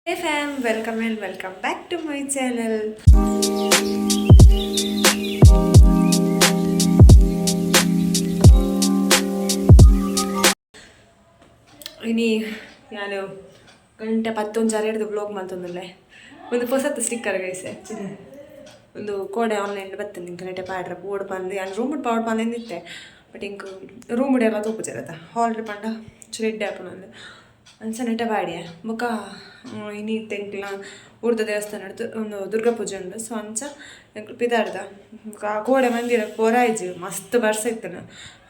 Hey fam, welcome and welcome back to my channel. ഇനി ഞാൻ ಗಂಟೆ 11 ಹಿಡಿದು ಬ್ಲಾಗ್ ಮಾಡ್ತಂದಲ್ಲೇ ಒಂದು ಹೊಸತ್ತು ಸ್ಟಿಕ್ಕರ್ ಗೈಸೆ ಒಂದು ಕೋಡೆ ಆನ್ಲೈನ್ ಬರ್ತದೆ ನಿಂಗೆ ಗಂಟೆ ಪಾಡ್ರ ಬೋರ್ಡ್ ಬಂದು ನಾನು ರೂಮ್ ಪವರ್ ಬಂದಿದ್ದೆ ಬಟ್ ಇಂಕ ರೂಮ್ ಎಲ್ಲ ತೂಪುಜಿರತ್ತ ಹಾಲ್ರಿ ಪಂಡ ರೆಡ್ ಆ್ಯಪ್ ನಂದು ಅಂಚ ನೆಟ್ಟ ಬಾಡಿಯ ಬೊಕ್ಕ ಇನಿ ತೆಂಕ್ಲ ಊರ್ದ ದೇವಸ್ಥಾನ ಹಿಡ್ದು ಒಂದು ದುರ್ಗಾ ಪೂಜೆ ಉಂಡು ಸೊ ಅಂಚ ಪಿದಾಡ್ದ ಕೋಡೆ ಮಂದಿರ ಪೋರಾಯ್ಜಿ ಮಸ್ತ್ ಬರ್ಸ ಇತ್ತು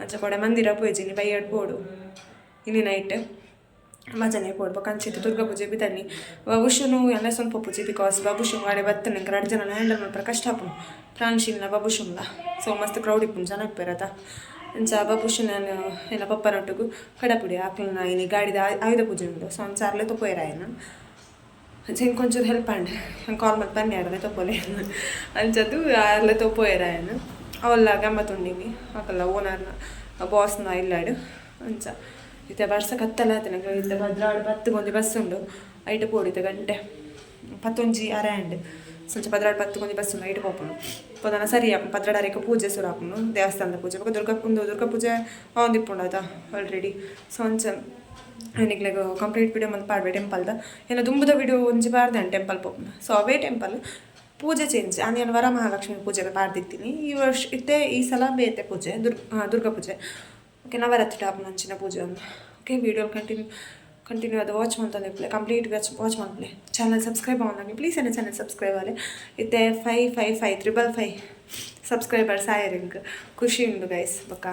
ಅಂಚ ಕೋಡೆ ಮಂದಿರ ಪೋಯ್ಜಿ ನೀ ಬೈಯಡ್ ಪೋಡು ಇನಿ ನೈಟ್ ಮಜಾನೆ ಪೋಡ್ಬೇಕು ಅಂಚಿತ್ತು ದುರ್ಗಾ ಪೂಜೆ ಬಿದ್ದಾನಿ ಬಬುಷನು ಎಲ್ಲ ಸ್ವಲ್ಪ ಪೂಜೆ ಬಿಕಾಸ್ ಬಬುಷು ಗಾಡಿ ಬತ್ತನೆ ನಂಗೆ 2 ಜನ ಹ್ಯಾಂಡಲ್ ಮಾಡ್ತಾರೆ ಕಷ್ಟ ಹಾಪು ಪ್ರಾಣಿಶಿಲ್ಲ ಬಬುಷುಲ್ಲ ಸೊ ಮಸ್ತ್ ಕ್ರೌಡ್ ಇಪ್ಪು ಜನ ಇಪ್ಪೇರದ ಅಂಚ ಬಬುಷು ನಾನು ಎಲ್ಲ ಪಪ್ಪನೊಟ್ಟಿಗೂ ಕಡಪುಡಿ ಆಕಲನ್ನ ಇನಿ ಗಾಡಿದ ಆಯುಧ ಪೂಜೆ ಉಂಟು ಸೊ ಅಂಚ ಅರ್ಲೆ ತೊಪ್ಪೋಯ್ರಾಯನ ಅಂಚ ಹಿಂಗೆ ಕೊಂಚೂರು ಹೆಲ್ಪ್ ಅಂಡೆ ಹಂಗೆ ಕಾಲ್ ಮಾಡಿ ಬನ್ನಿ ಅರ್ಲೆ ತೊಪ್ಪೋಲೆ ಅಂಚದು ಅರ್ಲೆ ತೊಪ್ಪೋಯ್ರಾಯನ ಅವಲ್ಲ ಗಮ್ಮತ್ತುಂಡಿನಿ ಹಾಕಲ್ಲ ಓನರ್ನ ಬಾಸ್ನ ಇಲ್ಲಾಡು ಅಂಚ ಇತ್ತೆ ಬರ್ಸ ಕತ್ತಲ್ಲ ಆಯ್ತು ನಂಗೆ ಇತ್ತೆ ಭದ್ರಾಡು 10 ಗೊಂಜಿ ಬಸ್ ಉಂಡು ಐಟು ಪೋಡಿತ್ತೆ ಗಂಟೆ 11 ಅರೌಂಡ್ ಸಂಚ ಭದ್ರಾಡು 10 ಗೊಂಜಿ ಬಸ್ ಉಂಡು ಐಟು ಪೋಪುನು ಪೋದನ ಸರಿ ಆಪು ಭದ್ರಾಡರಿಗೆ ಪೂಜೆ ಶುರು ಆಪುನು ದೇವಸ್ಥಾನದ ಪೂಜೆ ಬೊಕ್ಕ ದುರ್ಗಾ ಪೂಜೆ ಆಂದಿಪ್ಪುಂಡು ಆಯ್ತಾ ಆಲ್ರೆಡಿ ಸೊ ಅಂಚ ನನಗೆ ಕಂಪ್ಲೀಟ್ ವಿಡಿಯೋ ಮಂತ್ ಪಾಡ್ಬೇ ಟೆಂಪಲ್ದ ಏನೋ ದುಂಬುದ ವಿಡಿಯೋ ಒಂಜಿ ಬಾರ್ದೆ ಟೆಂಪಲ್ ಪೋಪುನ ಸೊ ಅವೇ ಟೆಂಪಲ್ ಪೂಜೆ ಚೇಂಜ್ ನಾನು ವರಮಹಾಲಕ್ಷ್ಮಿ ಪೂಜೆಗೆ ಪಾಡ್ದಿತ್ತೀನಿ ಈ ವರ್ಷ ಇತ್ತೆ ಈ ಸಲ ಬೇತೆ ಪೂಜೆ ದುರ್ಗಾ ಪೂಜೆ ಓಕೆ ನವರಾತ್ರಿ ಟಾಪ್ ನಂಚಿನ ಪೂಜೆ ಒಂದು ಓಕೆ ವಿಡಿಯೋ ಕಂಟಿನ್ಯೂ ಅದು ವಾಚ್ ಮಾಡ್ತಾನೆ ಕಂಪ್ಲೀಟ್ ವಾಚ್ ಮಾಡ್ಲೆ ಚಾನಲ್ ಸಬ್ಸ್ಕ್ರೈಬ್ ಆಗಿ ಪ್ಲೀಸ್ ಏನೇ ಚಾನಲ್ ಸಬ್ಸ್ಕ್ರೈಬ್ ಆಗಲಿ ಇತ್ತೆ 555 ಸಬ್ಸ್ಕ್ರೈಬರ್ಸ್ ಆಯರಿಂಗ್ ಖುಷಿ ಉಂಡು ಗೈಸ್ ಬೊಕ್ಕ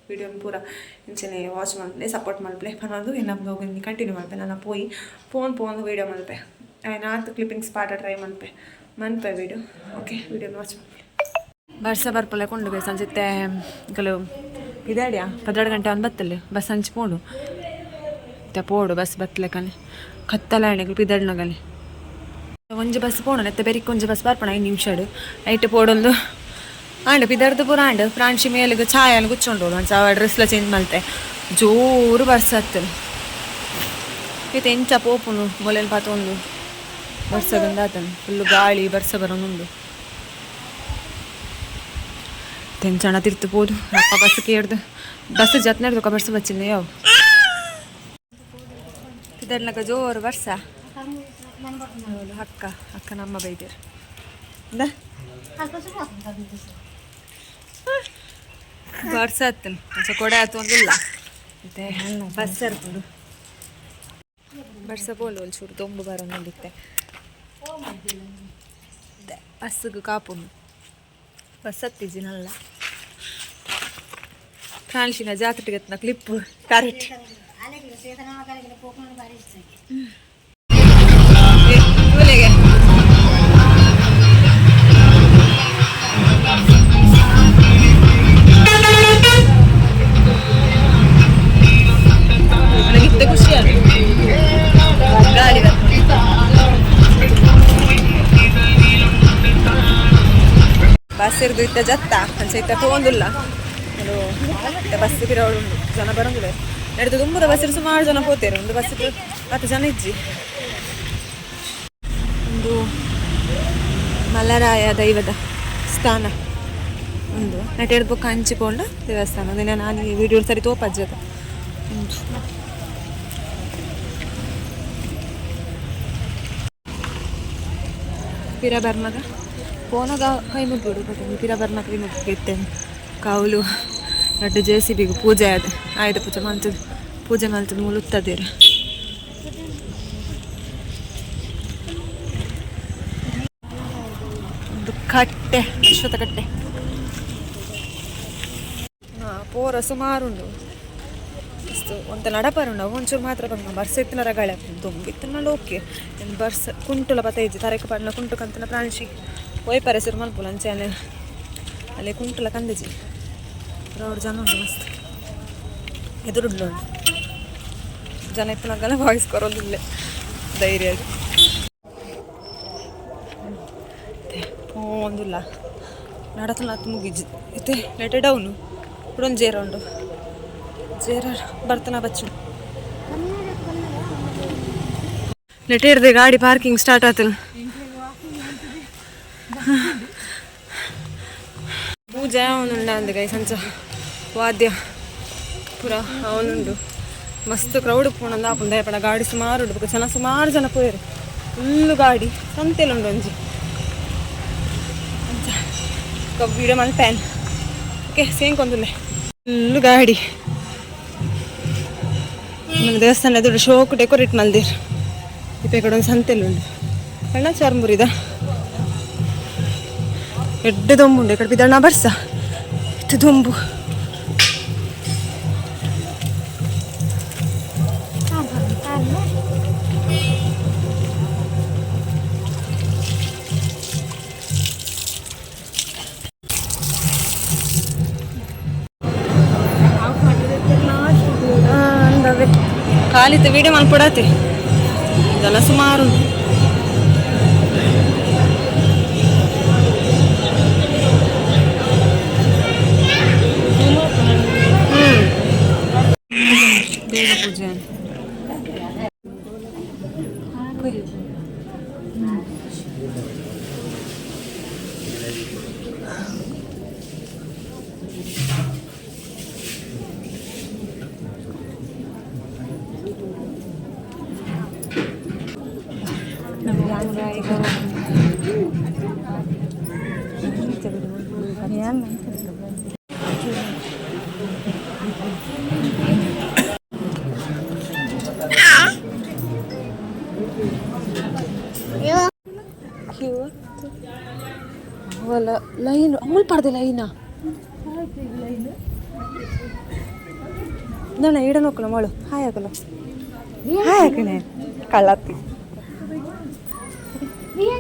ವಿಡಿಯೋನ ಪೂರ ಇಂಚನೆ ವಾಚ್ ಮಾಡ್ಲೆ ಸಪೋರ್ಟ್ ಮಾಡ್ಲೆ ಪನ್ನೊಂದು ಇನ್ನೊಂದು ಹೋಗಿ ಕಂಟಿನ್ಯೂ ಮಾಡ್ಪೆ ನಾನು ಫೋನ್ ವೀಡಿಯೋ ಮಾಡ್ಪೆ ನಾಲ್ಕು ಕ್ಲಿಪ್ಪಿಂಗ್ಸ್ ಪಾಠ ಟ್ರೈ ಮನ್ಪೆ ವೀಡಿಯೋ ಓಕೆ ವಿಡಿಯೋನ ವಾಚ್ ಮಾಡ್ಲೆ ಬರ್ಸ ಬರ್ಪಲೆ ಕೊಂಡು ಗೈಸ್ ಅಂಚಿತ್ತೆ ಕೆಲವು ಇದಾಡ್ಯಾ 12 ಗಂಟೆ ಒಂದು ಬತ್ತಲ್ಲಿ ಬಸ್ ಹಂಚಿ ಪೋಡು ಮತ್ತೆ ಪೋಡು ಬಸ್ ಬತ್ತಲೆಕ್ಕನೆ ಕತ್ತಲಾಣೆಗಳು ಪಿದಡ್ನಗಲಿ ಒಂಜಿ ಬಸ್ ಪೋಣ ಎತ್ತ ಬೇರಿಕ್ ಒಂಜಿ ಬಸ್ ಬರ್ಪಣ 5 ನಿಮಿಷ ನೈಟ್ ಪೋಡೊಂದು ಆಂಡು ಪಿದಡ್ದು ಪೂರ ಆಂಡು ಪ್ರಾಣಿಸಿ ಮೇಲಿಗೆ ಛಾಯಲು ಗುಚ್ಚೊಂಡು ಅಂಚ ಡ್ರೆಸ್ಲ ಚೇಂಜ್ ಮಲ್ತೆ ಜೋರು ಬಸ್ ಹತ್ತನು ಇದು ಎಂಚ ಪೋಪುನು ಮೊಲೆಲ್ ಪಾತೊಂದು ಬರ್ಸಗಂದ ಆತನು ಫುಲ್ಲು ಗಾಳಿ ಬರ್ಸ ಬರೋನುಂಡು ತೆಂಚಣ ತಿರ್ತಿಬೋದು ಅಪ್ಪ ಬಸ್ ಕೇಳ್ದು ಬಸ್ ಜತ್ ನಡೆದು ಬರ್ಸ ಬಚ್ಚಿಲ್ಲ ಯಾವ ಇದರ್ಲಕ ಜೋರು ಬರ್ಸ ಅಕ್ಕ ನಮ್ಮ ಬೈದ್ಯರು ಬರ್ಸ ಹತ್ತನು ಅಂಚೆ ಕೊಡೆ ಆತು ಒಂದಿಲ್ಲ ಮತ್ತೆ ಬಸ್ ಇರ್ಬೋದು ಬರ್ಸ ಬೋಲು ಒಂಚೂರು ತೊಂಬು ಬರೋ ನೋಡಿತ್ತೆ ಬಸ್ಸಿಗೆ ಕಾಪುನು ಬಸ್ ಹತ್ತಿಜಿ ನಲ್ಲ ಪ್ರಾಣಿಸಿನ ಜಾತ್ರೆಗೆ ಕ್ಲಿಪ್ ಕರೆಕ್ಟ್ ನನಗಿತ್ತೆ ಖುಷಿ ಅಲ್ಲ ಗಾಡಿ ಬಸ್ ಇರ್ದು ಇತ್ತ ಜತ್ತ ಅಂಚೆ ಇತ್ತ ಹೋಗೊಂದಿಲ್ಲ ಅದು ಬಸ್ ಬಿರೋಳು ಜನ ಬರೋಂಗಿಲ್ಲ ನಡೆದು ತುಂಬದ ಬಸ್ ಸುಮಾರು ಜನ ಹೋಗ್ತಾರೆ ಒಂದು ಬಸ್ 10 ಜನ ಇಜ್ಜಿ ಒಂದು ಮಲ್ಲರಾಯ ದೈವದ ಸ್ಥಾನ ಒಂದು ನಟೆಡ್ ಬುಕ್ ಹಂಚಿಕೊಂಡ ದೇವಸ್ಥಾನ ಅದನ್ನ ನಾನು ಈ ವಿಡಿಯೋ ಸರಿ ತೋಪಜ್ಜದ ಪಿರ ಬರ್ಮಗ ಫೋನಾಗ ಕೈ ಮುಟ್ಬಿಡು ಪಿರ ಬರ್ಮ ಕೈ ಮುಟ್ಟಿರ್ತೇನೆ ಕಾವಲು ನಟ್ಟು JCB ಪೂಜೆ ಆಯುಧ ಪೂಜೆ ಮಲ್ತದ ಮುಳುತ್ತದೀರ ಒಂದು ಕಟ್ಟೆ ಅಶ್ವತ್ಥ ಕಟ್ಟೆ ಪೋರ ಸುಮಾರುಂಡು ಅಷ್ಟು ಒಂತ ನಡಪರುಂಡು ಒಂಚೂರು ಮಾತ್ರ ಬಂಗ ಬರ್ಸ ಎತ್ತಿನ ರಗಳೆ ದೊಂಬಿತ್ತನಲ್ಲ ಓಕೆ ಬರ್ಸ ಕುಂಟುಲ ಬತ್ತೈಜಿ ತರಕ ಪಡ್ನ ಕುಂಟು ಕಂತನ ಪ್ರಾಣಿಸಿ ಒಯ್ಪರೆ ಸುರು ಮಲ್ಪುಲ ಅಂಚೆ ಅಲ್ಲೇ ಕುಂಟುಲ ಕಂದಿಜಿ ರೋಡ್ ಜನ ಉಂಟು ಮಸ್ತ್ ಎದುರುಡ್ಲು ಉಂಟು ಜನ ಇತ್ತನಾಗಲ್ಲ ವಾಯ್ಸ್ ಕೊರೋದಿಲ್ಲ ಧೈರ್ಯ ಒಂದಿಲ್ಲ ನಡತನ ಹತ್ತು ಮುಗಿಜಿ ಇತ್ತೆ ಲೆಟೆ ಡೌನು ಇಡೊಂದು ಜೇರ ಉಂಡು ಜೇರ ಬರ್ತನ ಬಚ್ಚು ನೆಟ್ ಹಿಡ್ದೆ ಗಾಡಿ ಪಾರ್ಕಿಂಗ್ ಸ್ಟಾರ್ಟ್ ಆತಲ್ಲ. ಪೂಜೆ ಅವನುಂಡ ಅಂದ ಗೈ ಸಂಚ ವಾದ್ಯ ಪೂರ ಅವನುಂಡು ಮಸ್ತ್ ಕ್ರೌಡ್ ಪೋಣಂದು ಹಾಕೊಂಡು ದಯಪಡ ಗಾಡಿ ಸುಮಾರು ಉಂಡು ಜನ ಸುಮಾರು ಜನ ಪೋಯರು ಫುಲ್ಲು ಗಾಡಿ ಸಂತೆಲ್ಲ ಉಂಡು ಒಂಜಿ ವೀಡಿಯೋ ಮಾಡಿ ಪ್ಯಾನ್ ಓಕೆ ಸೇಂಕೊಂದುಲ್ಲೆ ಫುಲ್ಲು ಗಾಡಿ ದೇವಸ್ಥಾನ ದೊಡ್ಡ ಶೋಕು ಡೆಕೋರೇಟ್ ಮಲ್ದಿರು ಇಪ್ಪ ಕಡೆ ಒಂದು ಸಂತೆಲ್ಲ ಉಂಡು ಕಣ್ಣ ಚಾರ್ಮುರಿದ ಎಡ್ಡೆ ದೊಂಬುಂಡು ಈ ಕಡೆ ಬಿದ್ದಣ್ಣ ಬರ್ಸ ಇತ್ತು ದೊಂಬು ಖಾಲಿತ್ತು ವೀಡಿಯೋ ಮಲ್ಪಡಾತಿ ಜನ ಸುಮಾರು ದೇವ ಪೂಜೆ wala lain amul parde laina nana ida nokkala malu hi akala hi akane kallatti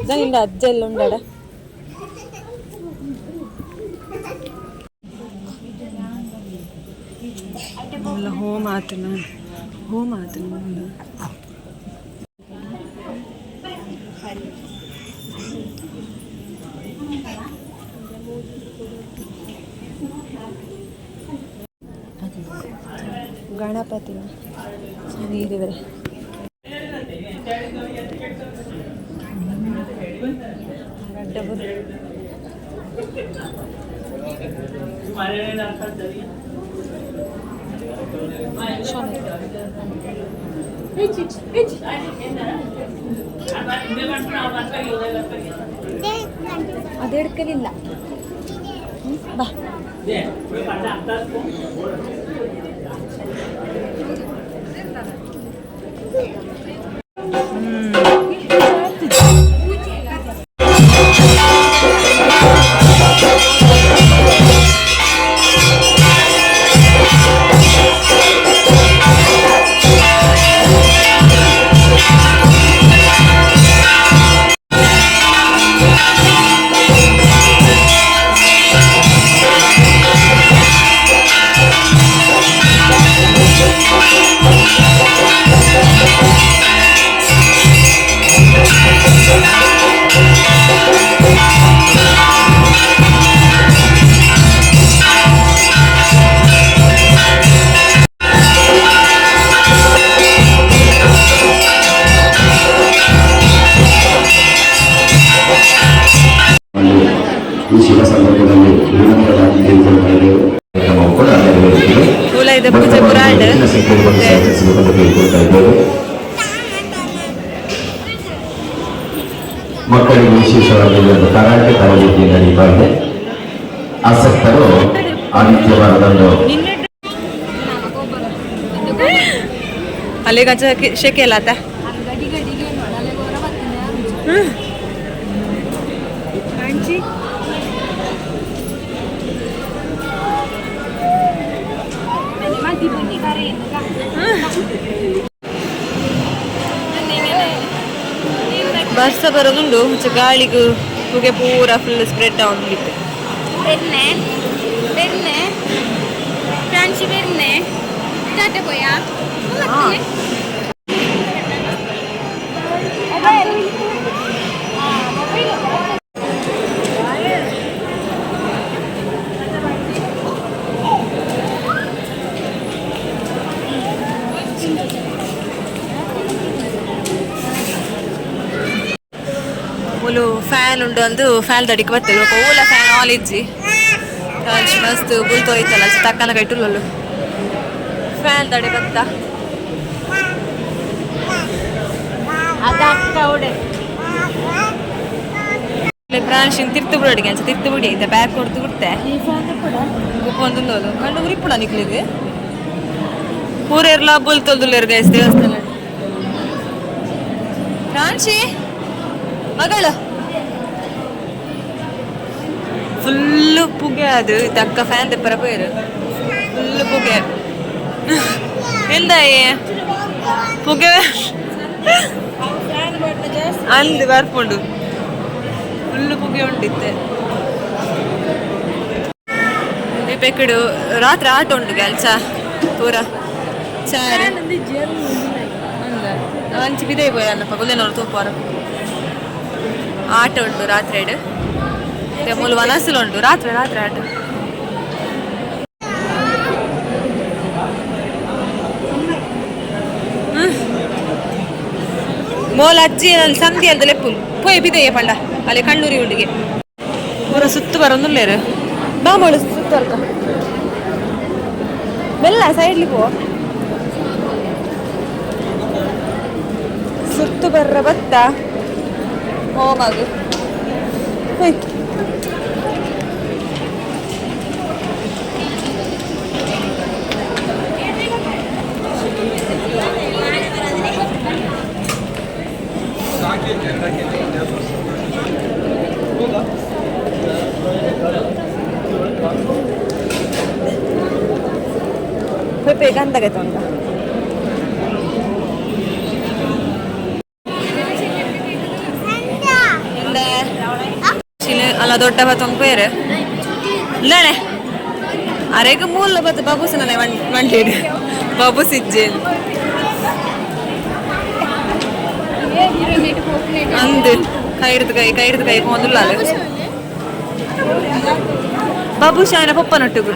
dan inda ajjella undada alla home atuna Ganapati ನೀರಿವರೆ ಅದೆಡ್ಕಲಿಲ್ಲ ಬಾ ಪೂಜೆ ಪುರಾಣ ಮಕ್ಕಳಿಗೆ ವಿಶೇಷವಾಗಿ ಒಂದು ಕರಾಟೆ ತರಬೇತಿ ನಡೀತಾ ಇದೆ. ಆಸಕ್ತರು ಆದಿತ್ಯವಾರದಂದು ಅಲ್ಲಿ ಗಂಜ ಶೆಕೆ ಎಲ್ಲ ಆತ ಬರ್ಸ ಬರೋದುಂಡು ಗಾಳಿಗೂ ಹೊಗೆ ಪೂರ ಫುಲ್ ಸ್ಪ್ರೆಡ್ ಆಗೋಗಿತ್ತು. ಮುಲು ಫ್ಯಾನ್ ಉಂಡು ಅಂದು ಫ್ಯಾನ್ ದಡಿಗೆ ಬರ್ತದೆ ఒక ಊಲ ಫ್ಯಾನ್ ಆಲ್ ಇಜ್ಜಿ ಮಸ್ತ್ ಬುಲ್ತು ಹೋಯ್ತಲ್ಲ ತಕ್ಕನ ಕೈಟುಲ್ಲಲು ಫ್ಯಾನ್ ದಡಿ ಬತ್ತ ಅದಕ್ಕ ಉಡೆ ಪ್ರಾಣಿಸಿನ ತಿರ್ತುಬಿಡಿಗೆ ಅಂಚ ತಿರ್ತುಬಿಡಿ ಐತೆ ಬ್ಯಾಗ್ ಕೊಡ್ತು ಬಿಡ್ತೆ ಉಪ್ಪೊಂದುಲ್ಲೋದು ಕಂಡು ಉರಿಪುಡ ನಿಕ್ಲಿಗೆ ಊರೆರ್ಲ ಬುಲ್ತೊಲ್ದುಲ್ಲೇರು ಗೈಸ್ ದೇವಸ್ಥಾನ ಪ್ರಾಣಿಸಿ ಮಗಳು ಫುಲ್ಲು ಪುಗೆ ಅದು ತಕ್ಕ ಫ್ಯಾನ್ ತೆಪ್ಪರ ಪೇರು ಫುಲ್ಲು ಪುಗೆ ಎಂದಾಯಿ ಪುಗೆ ಅಂದು ಬರ್ಪುಂಡು ಫುಲ್ಲು ಪುಗೆ ಉಂಡಿತ್ತೆ ಈ ಪೆಕ್ಕಡು ರಾತ್ರಿ ಆಟ ಉಂಡು ಕೆಲ್ಸ ಪೂರ ಸಾರಿ ಅಂಚಿ ಬಿದೆ ಪೋಯಲ್ಲಪ್ಪ ಗುಲ್ಲೆನವ್ರು ತೂಪಾರ ಆಟ ಉಂಟು ರಾತ್ರಿ ಮೂಲ ವನಸಲು ಉಂಟು ರಾತ್ರಿ ರಾತ್ರಿ ಆಟ ಮೋಲ ಅಜ್ಜಿ ಅಲ್ಲಿ ಸಂಧಿ ಅಂತ ಲೆಪ್ಪುಲು ಪೋಯ್ ಬಿದೆಯೇ ಪಂಡ ಅಲ್ಲಿ ಕಣ್ಣೂರಿ ಉಂಡಿಗೆ ಪೂರ ಸುತ್ತು ಬರೋದಿಲ್ಲೇರು ಬಾಮಳು ಸುತ್ತು ಅರ್ಕ ಬೆಲ್ಲ ಸೈಡ್ಲಿ ಪೋ ಸುತ್ತು ಬರ್ರ ಬತ್ತ ಹೋಮಾಗು ಹೋಯ್ತು ಬೇಕಂತಾಗೈತೆ ಅಂತ ಅಲ್ಲ ದೊಡ್ಡ ಬತ್ತೊಂದು ಪೇರು ಇಲ್ಲಣೆ ಅರೆಗ ಮೂಲ ಬತ್ತು ಬಾಬುಸನಲ್ಲ ಮಂಟೇಡು ಬಾಬು ಸಿಜ್ಜೇನು ಅಂದು ಕೈ ಕೈ ಮೊದಲ ಬಾಬು ಶಾನ ಪಪ್ಪ ನೊಟ್ಟುಗು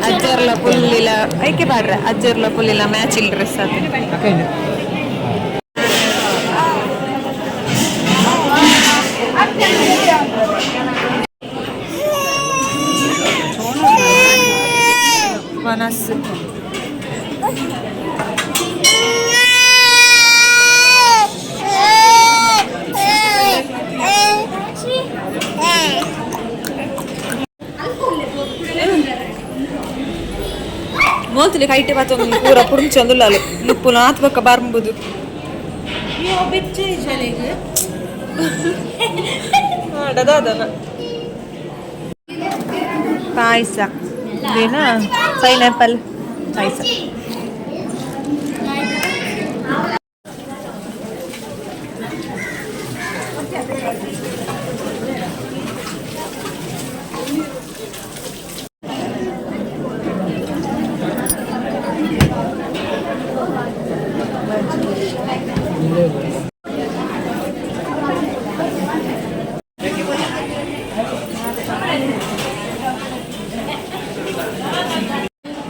ಅಜ್ಜರ್ಲ ಪುಲ್ಲಿಲ ಐಕೆ ಬಾಡ್ರ ಅಜ್ಜರ್ಲ ಪುಲ್ಲಿಲ ಮ್ಯಾಚಿಲ್ ಡ್ರೆಸ್ ಅದು ವನಸ್ಸು ಮೋಲ್ತಿಲಿ ಕೈಟೆ ಬತ್ತೊಂದು ಪೂರ ಪುಡುಂಚೊಂದುಲ್ಲಾಲು ನುಪ್ಪು ನಾತ್ ಬಕ್ಕ ಬರ್ಂಬುದು ಪಾಯಸ ಇದೇನಾ ಪೈನಾಪಲ್ ಪಾಯಸ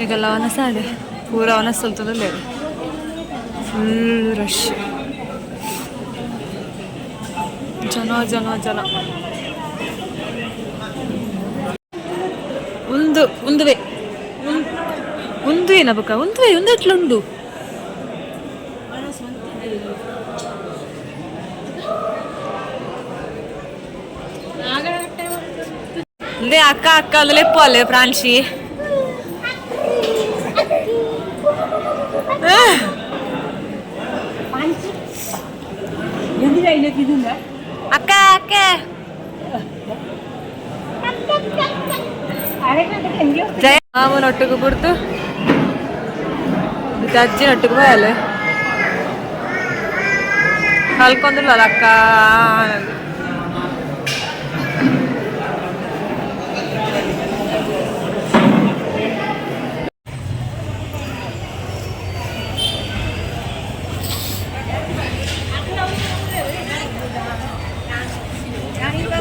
ಈಗೆಲ್ಲ ವನಸಾಡೆ ಪೂರ ವನಸ್ ಸಲ್ತದಲ್ಲೇ ಫುಲ್ ರಶ್ ಜನ ಜನ ಜನ ಉಂದುವೆ ಉಂದುವೇನ ಬಕ್ಕ ಉಂದುವೆ ಉಂದೆಟ್ಲುಂಡು ಅಂದೇ ಅಕ್ಕ ಅಕ್ಕ ಅದಲೆಪ್ಪು ಅಲ್ಲೇ ಪ್ರಾಂಶಿ ಅಕ್ಕ ಅಕ್ಕ ಜಯ ಮಾಮನೊಟ್ಟಿಗೆ ಬಿಡ್ತು ಅಜ್ಜಿನೊಟ್ಟಿಗೆ ಹೋಯಲ್ಲ ಕಲ್ಕೊಂದಿಲ್ಲ ಅಕ್ಕ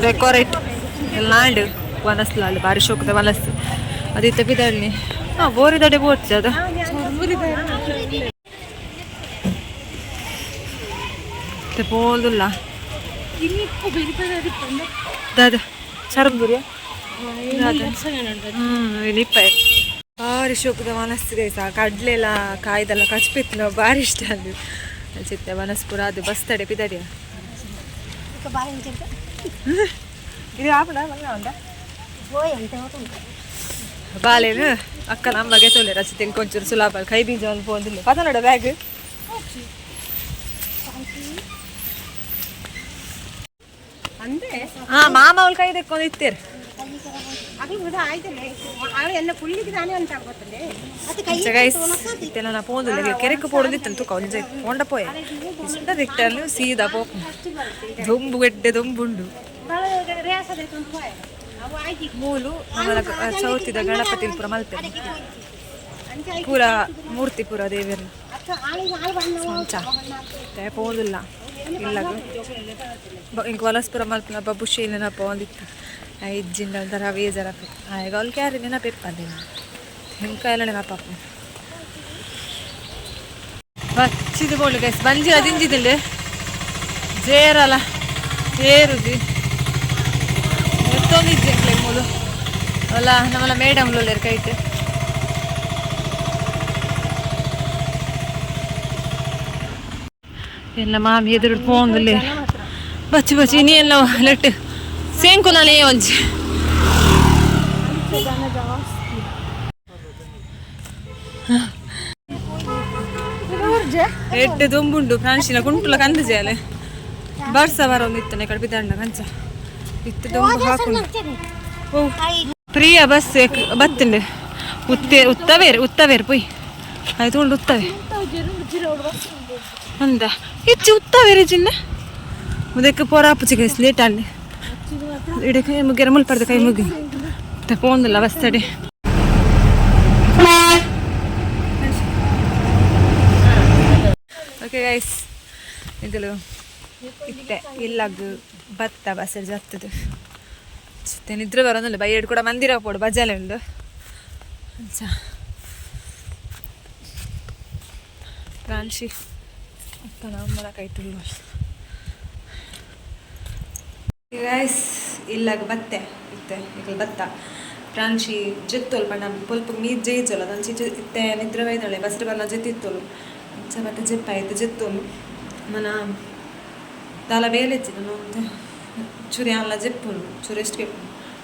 ಡೆಕೋರೇಟ್ ಲ್ಯಾಂಡ್ ವನಸ್ಲಾಲ್ ಬಾರಿ ಶೋಕದ ವನಸ್ ಅದಿತ್ತ ಬಿದಳ್ಳಿ ಬೋರಿದಡೆ ಬೋಡ್ತಿ ಅದು ಪೋದುಲ್ಲ ದಾದ ಸರಂಬುರಿ ನಿಪ್ಪ ಭಾರಿ ಶೋಕದ ಮನಸ್ಸಿಗೆ ಸಹ ಕಡ್ಲೆಲ್ಲ ಕಾಯ್ದೆಲ್ಲ ಕಚ್ಪಿತ್ತು ನಾವು ಭಾರಿ ಇಷ್ಟ ಅದು ಅನ್ಸುತ್ತೆ ಮನಸ್ಪುರ ಅದು ಬಸ್ ತಡೆ ಪಿದಡಿಯ ಇದು ಆಪಡ ಬಾಲೇನು ಅಕ್ಕ ನಮ್ಮಗೆ ತೊಲೆ ರಚಿತೆ ಕೊಂಚೂರು ಸುಲಭ ಕೈ ಬೀಜ ಒಂದು ಪೋದಿಲ್ಲ ಪದ ನೋಡ ಬ್ಯಾಗ್ ಹಾ ಮಾಮ ಅವಳ ಕೈ ತೆಕ್ಕೊಂಡು ಇತ್ತೀರಿ ಇತ್ತೆಲ್ಲ ಪೋದಿಲ್ಲ ಕೆರೆಕ್ಕೆ ಪೋಡದಿತ್ತು ತೂಕ ಒಂಜೆ ಪೋಂಡ ಪೋಯ ಇಷ್ಟ ದಿಟ್ಟಲ್ಲಿ ಸೀದಾ ಪೋಪ ದೊಂಬು ಗೆಡ್ಡೆ ದೊಂಬುಂಡು ಮೂಲು ಚೌತಿದ ಗಣಪತಿ ಪುರ ಮಲ್ಪೆ ಪೂರ ಮೂರ್ತಿ ಪೂರ ದೇವಿಯರು ಪೋದಿಲ್ಲ ಇಲ್ಲ ಇಂಕ ವಲಸ್ಪುರ ಮಲ್ಪನ ಬಬ್ಬುಶಿ ನೆನಪ ಒಂದಿತ್ತು ಇಜ್ಜಿಂದ ಒಂಥರ ಬೇಜಾರ ಆಗ ಅವ್ಳು ಕ್ಯಾರಿ ನೆನಪಿಪ್ಪದೆ ಹಿಂಕ ಎಲ್ಲ ನೆನಪಪ್ಪ ಬಚ್ಚಿದು ಬೋಳು ಗೈಸ್ ಬಂಜಿ ಅದಿಂಜಿದಿಲ್ಲ ಜೇರಲ್ಲ ಜೇರುಜಿ ಎತ್ತೊಂದಿಜ್ಜಿ ಮೂಲು ಅಲ್ಲ ನಮ್ಮಲ್ಲ ಮೇಡಮ್ ಲೋಲೇರು ಕೈತೆ ಎಲ್ಲ ಮಾಮಿ ಎದುರು ಪೋಂದಲ್ಲಿ ಬಚ್ಚಿ ಬಚ್ಚಿ ನೀ ಎಲ್ಲ ಲೆಟ್ ಸೇಂಕುಲನೇ ಒಂಜಿ ಎಡ್ಡೆ ದೊಂಬುಂಡು ಫ್ರಾನ್ಸಿನ ಕುಂಟುಲ ಕಂದು ಜೇಲೆ ಬರ್ಸ ಬರ ಒಂದು ಇತ್ತನೆ ಕಡೆ ಬಿದ್ದಂಡ ಕಂಚ ಇತ್ತು ದೊಂಬು ಹಾಕೊಂಡು ಓ ಪ್ರಿಯ ಬಸ್ ಬತ್ತಂಡೆ ಉತ್ತವೇರು ಪೊಯ್ ಆಯ್ತು ಉಂಡು ಉತ್ತವೆ ಅಂದ ಹೆಚ್ಚು ಉತ್ತವೇರು ಚಿನ್ನ ಮುದಕ್ಕೆ ಪೋರಾಪು ಚಿಕ್ಕ ಲೇಟ್ ಅಲ್ಲಿ ಇಡೀ ಕೈ ಮುಗ್ಗಿರ ಮುಲ್ಪಡ್ದ ಕೈ ಮುಗಿ ತಗೊಂದಿಲ್ಲ ಬಸ್ತಡೆ ಓಕೆ ಗೈಸ್ ಇದು ಇತ್ತೆ ಇಲ್ಲಾಗ ಭತ್ತ ಬಸರ್ ಜತ್ತದು ನಿದ್ರೆ ಬರೋದಿಲ್ಲ ಬೈಯಡ್ ಕೂಡ ಮಂದಿರ ಪೋಡು ಬಜಾಲೆ ಉಂಡು ಪ್ರಾನ್ಶಿ ಅಕ್ಕ ನಮ್ಮಳ ಕೈ ತುಳ್ಳು ಗೈಸ್ ಇಲ್ಲಾಗ ಬತ್ತೆ ಇತ್ತೆ ಈಗ ಭತ್ತ ಪ್ರಾನ್ಶಿ ಜೆತ್ತೋಲ್ ಬಣ್ಣ ಪೊಲ್ಪ ನೀರು ಜೇಜೋಲ್ಲ ಅದೊಂದು ಇತ್ತೆ ನಿದ್ರೆ ಬೈದಳೆ ಬಸ್ರು ಬಲ್ಲ ಜೆತ್ತಿತ್ತೋಲು ಮತ್ತೆ ಜೆಪ್ಪಾಯ್ತು ಜೆತ್ತೋಲು ಮನ ತಾಲ ಬೇಲೆಚ್ಚಿ ನಾನು ಚುರಿ ಅಲ್ಲ ಜೆಪ್ಪುನು ಚುರಿ ಎಷ್ಟು ಕೆಪ್ಪು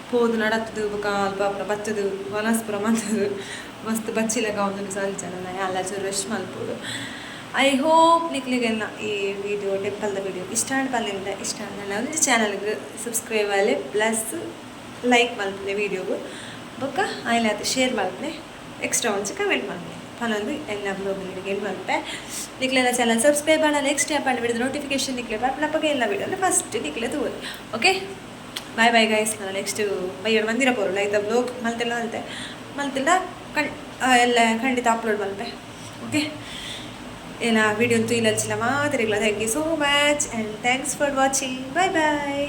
ಪೋದು ನಡತ್ತದು ಕಾಲು ಪಾಪುರ ಬತ್ತದು ವನಸ್ಪುರ ಮಂತದು ಮಸ್ತ್ ಬಚ್ಚಿಲಗ ಒಂದು ಸಲ್ಚನ ಎಲ್ಲ ಚೂರು ಎಷ್ಟು ಮಲ್ಪೋದು ಐ ಹೋಪ್ ನಿಕ್ಲಿಗೆಲ್ಲ ಈ ವಿಡಿಯೋ ಟೆಂಪಲ್ದ ವಿಡಿಯೋ ಇಷ್ಟ ಪಲ್ಲಿಂದ ಇಷ್ಟ ನನ್ನ ಒಂದು ಚಾನಲ್ಗೆ ಸಬ್ಸ್ಕ್ರೈಬ್ ಆಗಲಿ ಪ್ಲಸ್ ಲೈಕ್ ಮಾಡ್ತೀನಿ ವಿಡಿಯೋಗು ಬೊಕ್ಕ ಆಯ್ಲೆ ಅದು ಶೇರ್ ಮಾಡ್ತೀನಿ ಎಕ್ಸ್ಟ್ರಾ ಒಂಚು ಕಮೆಂಟ್ ಮಾಡ್ತೀನಿ ಪನ್ನೊಂದು ಎಲ್ಲ ಬ್ಲಾಗ್ನಲ್ಲಿ ಏನು ಮಾಡ್ತೆ ನಿಕ್ಲೆಲ್ಲ ಚಾನಲ್ ಸಬ್ಸ್ಕ್ರೈಬ್ ಮಾಡೋಣ ನೆಕ್ಸ್ಟ್ ಆ್ಯಪ್ ಮಾಡಿ ಬಿಡಿದ ನೋಟಿಫಿಕೇಶನ್ ನಿಕ್ಲೆ ಬರ್ಲಪ್ಪಗೆ ಎಲ್ಲ ವಿಡಿಯೋ ಫಸ್ಟ್ ನಿಕ್ಲೆ ತಗೋದು ಓಕೆ ಬಾಯ್ ಬಾಯ್ ಗೈಸ್ ನಾನು ನೆಕ್ಸ್ಟ್ ಬೈಯಡ್ ಮಂದಿರ ಬರೋಲ್ಲ ಆಯ್ತಾ ಬ್ಲಾಗ್ ಮಲ್ತಿಲ್ಲ ಎಲ್ಲ ಖಂಡಿತ ಅಪ್ಲೋಡ್ ಮಲ್ಪೆ ಓಕೆ ಏನ ವಿಡಿಯೋ ಅಂತೂ ಇಲ್ಲ ಮಾತಿರಲಿಲ್ಲ thank you so much and thanks for watching bye bye